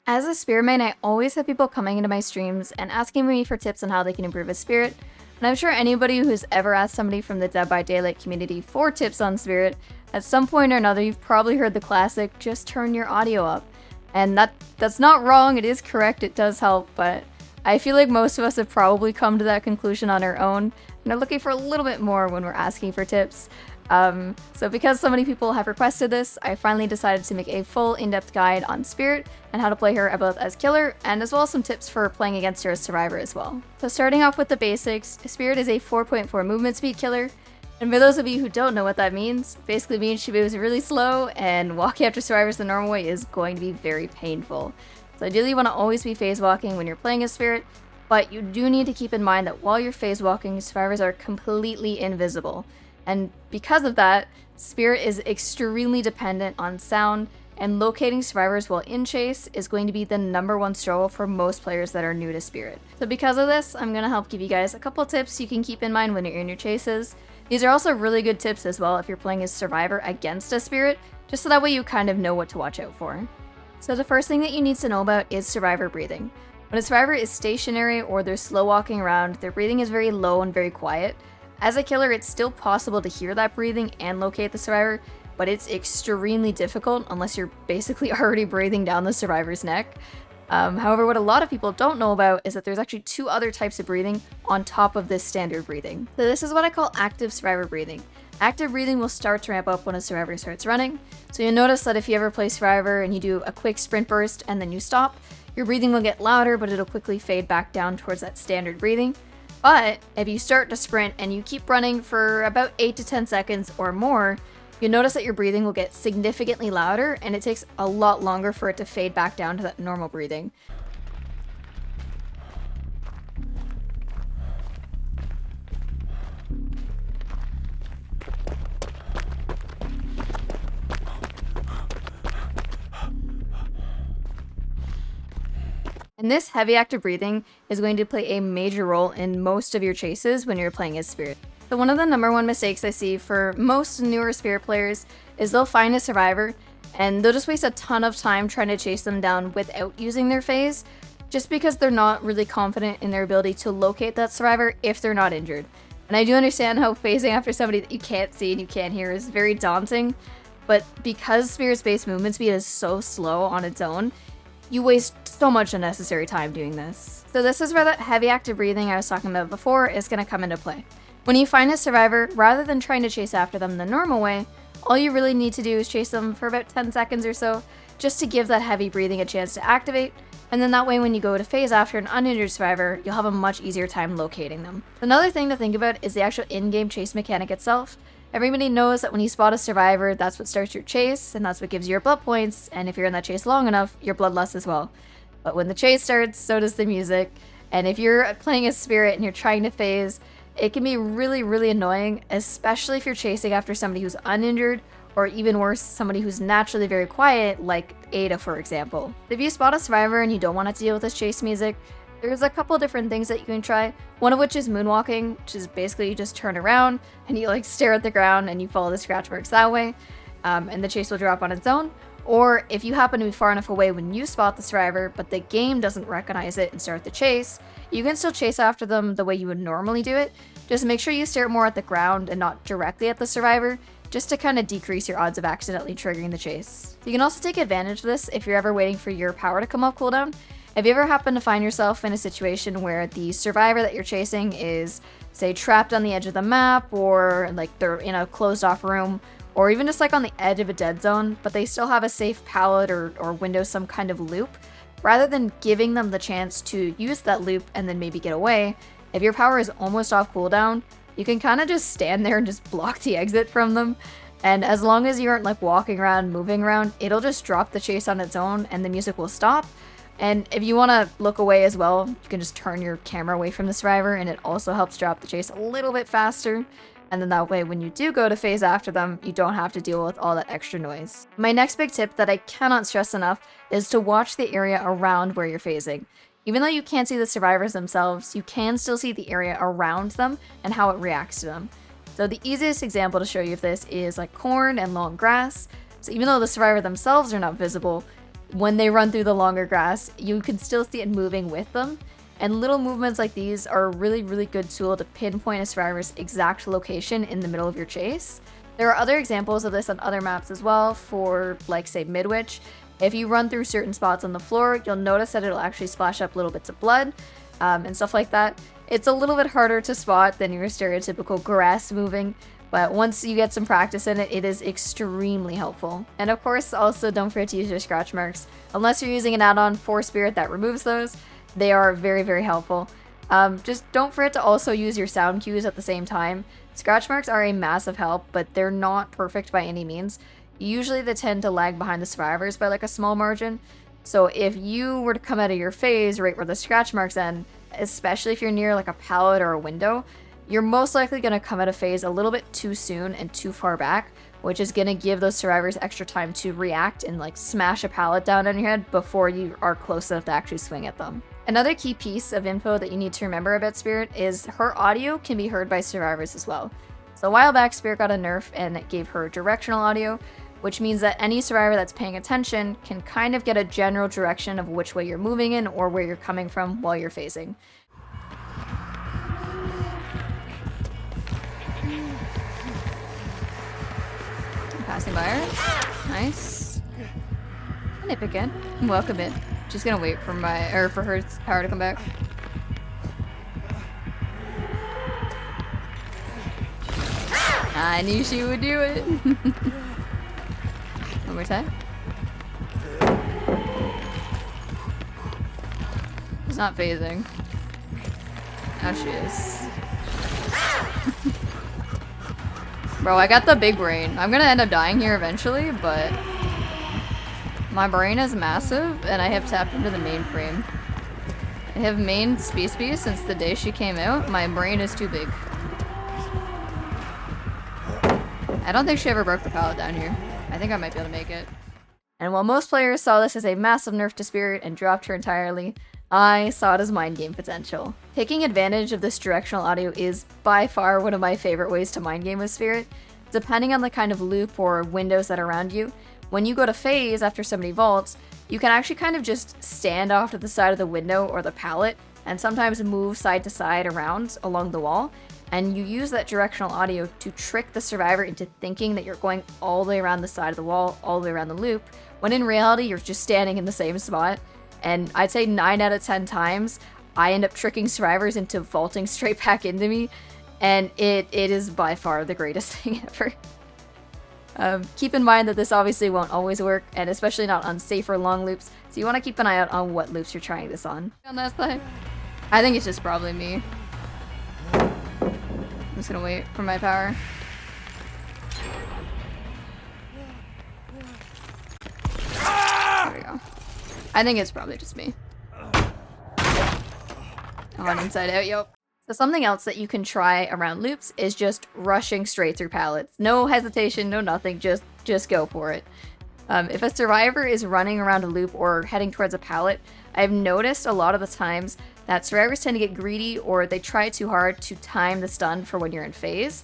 As a spirit main, I always have people coming into my streams and asking me for tips on how they can improve as spirit. And I'm sure anybody who's ever asked somebody from the Dead by Daylight community for tips on spirit, at some point or another you've probably heard the classic, just turn your audio up. And that's not wrong, it is correct, it does help, but I feel like most of us have probably come to that conclusion on our own and are looking for a little bit more when we're asking for tips. So because so many people have requested this, I finally decided to make a full in-depth guide on Spirit and how to play her both as killer, and as well as some tips for playing against her as survivor as well. So starting off with the basics, Spirit is a 4.4 movement speed killer, and for those of you who don't know what that means, basically means she moves really slow, and walking after survivors the normal way is going to be very painful. So ideally you want to always be phase walking when you're playing as Spirit, but you do need to keep in mind that while you're phase walking, survivors are completely invisible. And because of that, Spirit is extremely dependent on sound, and locating survivors while in chase is going to be the #1 struggle for most players that are new to Spirit. So because of this, I'm going to help give you guys a couple tips you can keep in mind when you're in your chases. These are also really good tips as well if you're playing as survivor against a Spirit, just so that way you kind of know what to watch out for. So the first thing that you need to know about is survivor breathing. When a survivor is stationary or they're slow walking around, their breathing is very low and very quiet. As a killer, it's still possible to hear that breathing and locate the survivor, but it's extremely difficult unless you're basically already breathing down the survivor's neck. However, what a lot of people don't know about is that there's actually 2 other types of breathing on top of this standard breathing. So this is what I call active survivor breathing. Active breathing will start to ramp up when a survivor starts running. So you'll notice that if you ever play survivor and you do a quick sprint burst and then you stop, your breathing will get louder, but it'll quickly fade back down towards that standard breathing. But if you start to sprint and you keep running for about 8 to 10 seconds or more, you'll notice that your breathing will get significantly louder, and it takes a lot longer for it to fade back down to that normal breathing. And this heavy active breathing is going to play a major role in most of your chases when you're playing as Spirit. So one of the #1 mistakes I see for most newer Spirit players is they'll find a survivor and they'll just waste a ton of time trying to chase them down without using their phase, just because they're not really confident in their ability to locate that survivor if they're not injured. And I do understand how phasing after somebody that you can't see and you can't hear is very daunting, but because Spirit's base movement speed is so slow on its own, you waste so much unnecessary time doing this. So this is where that heavy active breathing I was talking about before is going to come into play. When you find a survivor, rather than trying to chase after them the normal way, all you really need to do is chase them for about 10 seconds or so, just to give that heavy breathing a chance to activate, and then that way when you go to phase after an uninjured survivor, you'll have a much easier time locating them. Another thing to think about is the actual in-game chase mechanic itself. Everybody knows that when you spot a survivor, that's what starts your chase, and that's what gives you your blood points, and if you're in that chase long enough, your bloodlust as well. But when the chase starts, so does the music, and if you're playing a Spirit and you're trying to phase, it can be really, really annoying, especially if you're chasing after somebody who's uninjured, or even worse, somebody who's naturally very quiet, like Ada, for example. If you spot a survivor and you don't want to deal with this chase music, there's a couple different things that you can try, one of which is moonwalking, which is basically you just turn around and you stare at the ground and you follow the scratch marks that way, and the chase will drop on its own. Or if you happen to be far enough away when you spot the survivor, but the game doesn't recognize it and start the chase, you can still chase after them the way you would normally do it. Just make sure you stare more at the ground and not directly at the survivor, just to kind of decrease your odds of accidentally triggering the chase. You can also take advantage of this if you're ever waiting for your power to come off cooldown. Have you ever happened to find yourself in a situation where the survivor that you're chasing is, say, trapped on the edge of the map, or they're in a closed off room, or even just on the edge of a dead zone, but they still have a safe pallet or window, some kind of loop? Rather than giving them the chance to use that loop and then maybe get away, if your power is almost off cooldown, you can kind of just stand there and just block the exit from them. And as long as you aren't walking around, moving around, it'll just drop the chase on its own and the music will stop. And if you want to look away as well, you can just turn your camera away from the survivor, and it also helps drop the chase a little bit faster. And then that way, when you do go to phase after them, you don't have to deal with all that extra noise. My next big tip that I cannot stress enough is to watch the area around where you're phasing. Even though you can't see the survivors themselves, you can still see the area around them and how it reacts to them. So the easiest example to show you of this is corn and long grass. So even though the survivor themselves are not visible, when they run through the longer grass, you can still see it moving with them. And little movements like these are a really, really good tool to pinpoint a survivor's exact location in the middle of your chase. There are other examples of this on other maps as well for, like, say, Midwich. If you run through certain spots on the floor, you'll notice that it'll actually splash up little bits of blood and stuff like that. It's a little bit harder to spot than your stereotypical grass moving, but once you get some practice in it, it is extremely helpful. And of course, also don't forget to use your scratch marks. Unless you're using an add-on for Spirit that removes those, they are very, very helpful. Just don't forget to also use your sound cues at the same time. Scratch marks are a massive help, but they're not perfect by any means. Usually they tend to lag behind the survivors by like a small margin. So if you were to come out of your phase right where the scratch marks end, especially if you're near like a pallet or a window, you're most likely going to come out of phase a little bit too soon and too far back, which is going to give those survivors extra time to react and like smash a pallet down on your head before you are close enough to actually swing at them. Another key piece of info that you need to remember about Spirit is her audio can be heard by survivors as well. So a while back, Spirit got a nerf and it gave her directional audio, which means that any survivor that's paying attention can kind of get a general direction of which way you're moving in or where you're coming from while you're phasing. Passing by her. Nice. Nip again. Welcome in. Just gonna wait for for her power to come back. I knew she would do it. One more time. She's not phasing. Now she is. Bro, I got the big brain. I'm gonna end up dying here eventually, but my brain is massive and I have tapped into the mainframe. I have mained Space since the day she came out. My brain is too big. I don't think she ever broke the pallet down here. I think I might be able to make it. And while most players saw this as a massive nerf to Spirit and dropped her entirely, I saw it as mind game potential. Taking advantage of this directional audio is by far one of my favorite ways to mind game with Spirit. Depending on the kind of loop or windows that are around you, when you go to phase after somebody vaults, you can actually kind of just stand off to the side of the window or the pallet and sometimes move side to side around along the wall. And you use that directional audio to trick the survivor into thinking that you're going all the way around the side of the wall, all the way around the loop, when in reality you're just standing in the same spot. And I'd say 9 out of 10 times, I end up tricking survivors into vaulting straight back into me, and it is by far the greatest thing ever. Keep in mind that this obviously won't always work, and especially not on safer long loops, so you want to keep an eye out on what loops you're trying this on. On that side, I think it's just probably me. I'm just gonna wait for my power. There we go. I think it's probably just me. On inside out, yep. So something else that you can try around loops is just rushing straight through pallets. No hesitation, no nothing, just go for it. If a survivor is running around a loop or heading towards a pallet, I've noticed a lot of the times that survivors tend to get greedy or they try too hard to time the stun for when you're in phase.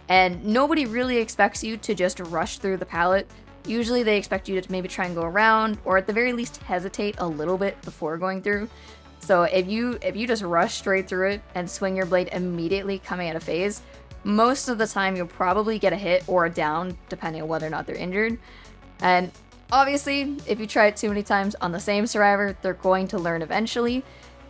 And nobody really expects you to just rush through the pallet. Usually they expect you to maybe try and go around or at the very least hesitate a little bit before going through. So if you just rush straight through it and swing your blade immediately coming out of phase, most of the time you'll probably get a hit or a down depending on whether or not they're injured. And obviously, if you try it too many times on the same survivor, they're going to learn eventually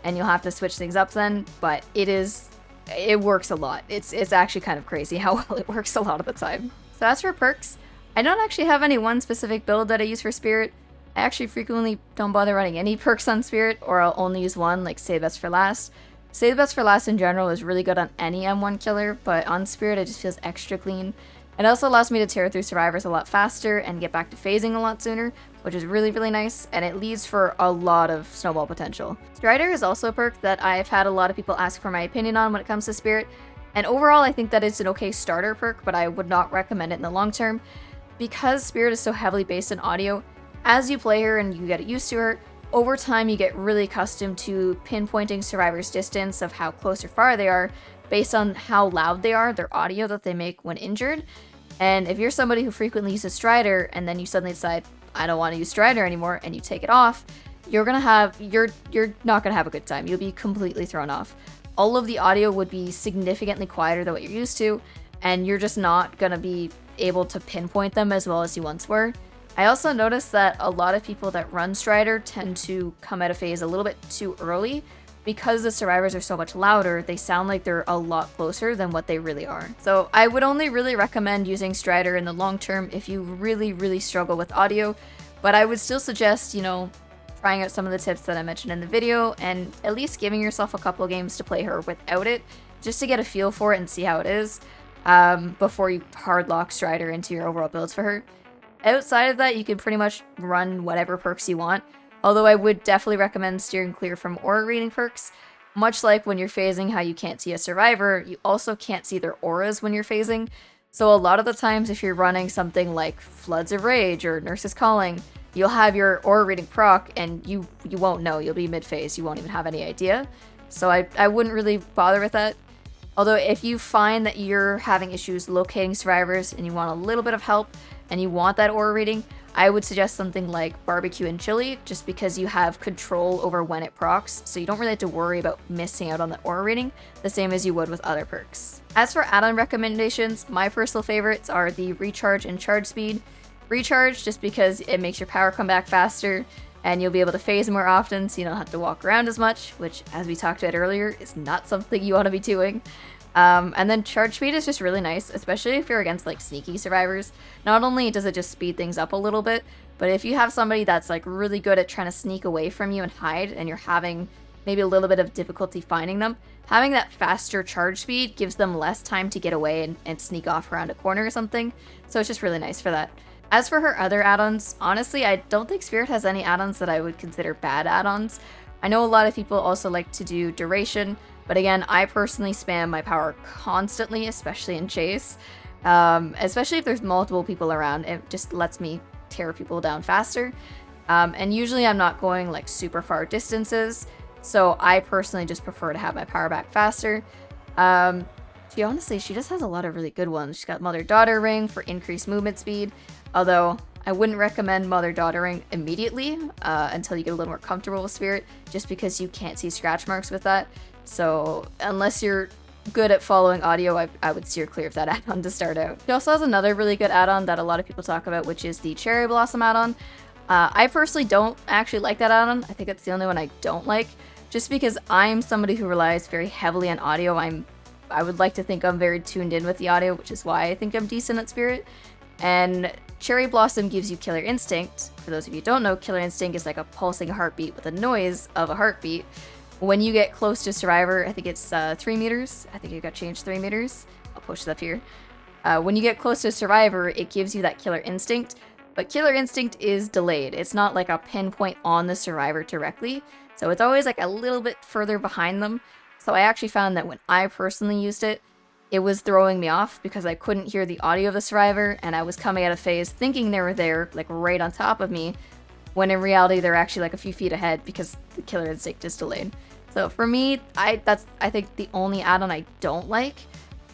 and you'll have to switch things up then, but it works a lot. It's actually kind of crazy how well it works a lot of the time. So as for perks, I don't actually have any one specific build that I use for Spirit. I actually frequently don't bother running any perks on Spirit, or I'll only use one, like Save Best for Last. Save Best for Last in general is really good on any M1 killer, but on Spirit it just feels extra clean. It also allows me to tear through survivors a lot faster and get back to phasing a lot sooner, which is really, really nice, and it leads for a lot of snowball potential. Strider is also a perk that I've had a lot of people ask for my opinion on when it comes to Spirit, and overall I think that it's an okay starter perk, but I would not recommend it in the long term. Because Spirit is so heavily based on audio, as you play her and you get used to her, over time you get really accustomed to pinpointing survivors' distance of how close or far they are based on how loud they are, their audio that they make when injured. And if you're somebody who frequently uses Strider and then you suddenly decide, I don't want to use Strider anymore, and you take it off, you're not gonna have a good time. You'll be completely thrown off. All of the audio would be significantly quieter than what you're used to, and you're just not gonna be able to pinpoint them as well as you once were. I also noticed that a lot of people that run Strider tend to come out of phase a little bit too early. Because the survivors are so much louder, they sound like they're a lot closer than what they really are. So I would only really recommend using Strider in the long term if you really struggle with audio, but I would still suggest, trying out some of the tips that I mentioned in the video and at least giving yourself a couple games to play her without it, just to get a feel for it and see how it is, before you hard lock Strider into your overall builds for her. Outside of that, you can pretty much run whatever perks you want. Although I would definitely recommend steering clear from aura reading perks. Much like when you're phasing how you can't see a survivor, you also can't see their auras when you're phasing. So a lot of the times if you're running something like Floods of Rage or Nurse's Calling, you'll have your aura reading proc and you won't know. You'll be mid-phase, you won't even have any idea. So I wouldn't really bother with that. Although if you find that you're having issues locating survivors and you want a little bit of help and you want that aura reading, I would suggest something like Barbecue and Chili, just because you have control over when it procs, so you don't really have to worry about missing out on the aura reading, the same as you would with other perks. As for add-on recommendations, my personal favorites are the Recharge and Charge Speed. Recharge, just because it makes your power come back faster, and you'll be able to phase more often, so you don't have to walk around as much, which, as we talked about earlier, is not something you want to be doing. And then Charge Speed is just really nice, especially if you're against like sneaky survivors. Not only does it just speed things up a little bit, but if you have somebody that's like really good at trying to sneak away from you and hide, and you're having maybe a little bit of difficulty finding them, having that faster charge speed gives them less time to get away and sneak off around a corner or something. So it's just really nice for that. As for her other add-ons, honestly, I don't think Spirit has any add-ons that I would consider bad add-ons. I know a lot of people also like to do Duration, but again, I personally spam my power constantly, especially in Chase. Especially if there's multiple people around, it just lets me tear people down faster. And usually I'm not going like super far distances, so I personally just prefer to have my power back faster. Honestly, she just has a lot of really good ones. She's got Mother-Daughter Ring for increased movement speed, although I wouldn't recommend Mother-Daughter Ring immediately until you get a little more comfortable with Spirit, just because you can't see scratch marks with that. So unless you're good at following audio, I would steer clear of that add-on to start out. She also has another really good add-on that a lot of people talk about, which is the Cherry Blossom add-on. I personally don't actually like that add-on. I think it's the only one I don't like, just because I'm somebody who relies very heavily on audio. I would like to think I'm very tuned in with the audio, which is why I think I'm decent at Spirit. And Cherry Blossom gives you Killer Instinct. For those of you who don't know, Killer Instinct is like a pulsing heartbeat with a noise of a heartbeat. When you get close to Survivor, I think it's 3 meters. I think it got changed 3 meters. I'll push it up here. When you get close to Survivor, it gives you that Killer Instinct. But Killer Instinct is delayed. It's not like a pinpoint on the Survivor directly. So it's always like a little bit further behind them. So I actually found that when I personally used it, it was throwing me off because I couldn't hear the audio of the Survivor, and I was coming out of phase thinking they were there, like right on top of me, when in reality they're actually like a few feet ahead because the Killer Instinct is delayed. So for me, that's I think the only add-on I don't like.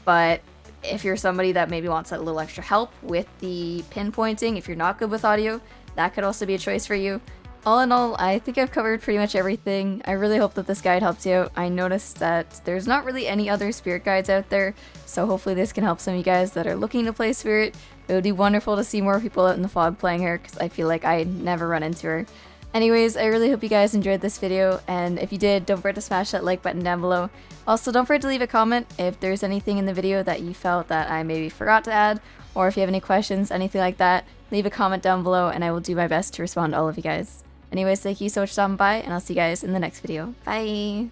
But if you're somebody that maybe wants a little extra help with the pinpointing, if you're not good with audio, that could also be a choice for you. All in all, I think I've covered pretty much everything. I really hope that this guide helps you out. I noticed that there's not really any other Spirit guides out there, so hopefully this can help some of you guys that are looking to play Spirit. It would be wonderful to see more people out in the fog playing her, because I feel like I never run into her. Anyways, I really hope you guys enjoyed this video, and if you did, don't forget to smash that like button down below. Also, don't forget to leave a comment if there's anything in the video that you felt that I maybe forgot to add, or if you have any questions, anything like that, leave a comment down below and I will do my best to respond to all of you guys. Anyways, thank you so much for stopping by, and I'll see you guys in the next video. Bye!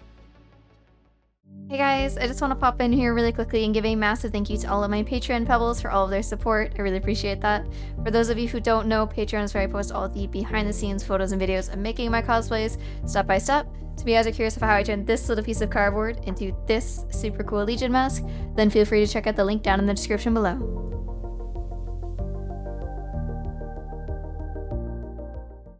Hey guys, I just want to pop in here really quickly and give a massive thank you to all of my Patreon pebbles for all of their support. I really appreciate that. For those of you who don't know, Patreon is where I post all the behind the scenes photos and videos of making my cosplays step by step. So if you guys are curious of how I turned this little piece of cardboard into this super cool Legion mask, then feel free to check out the link down in the description below.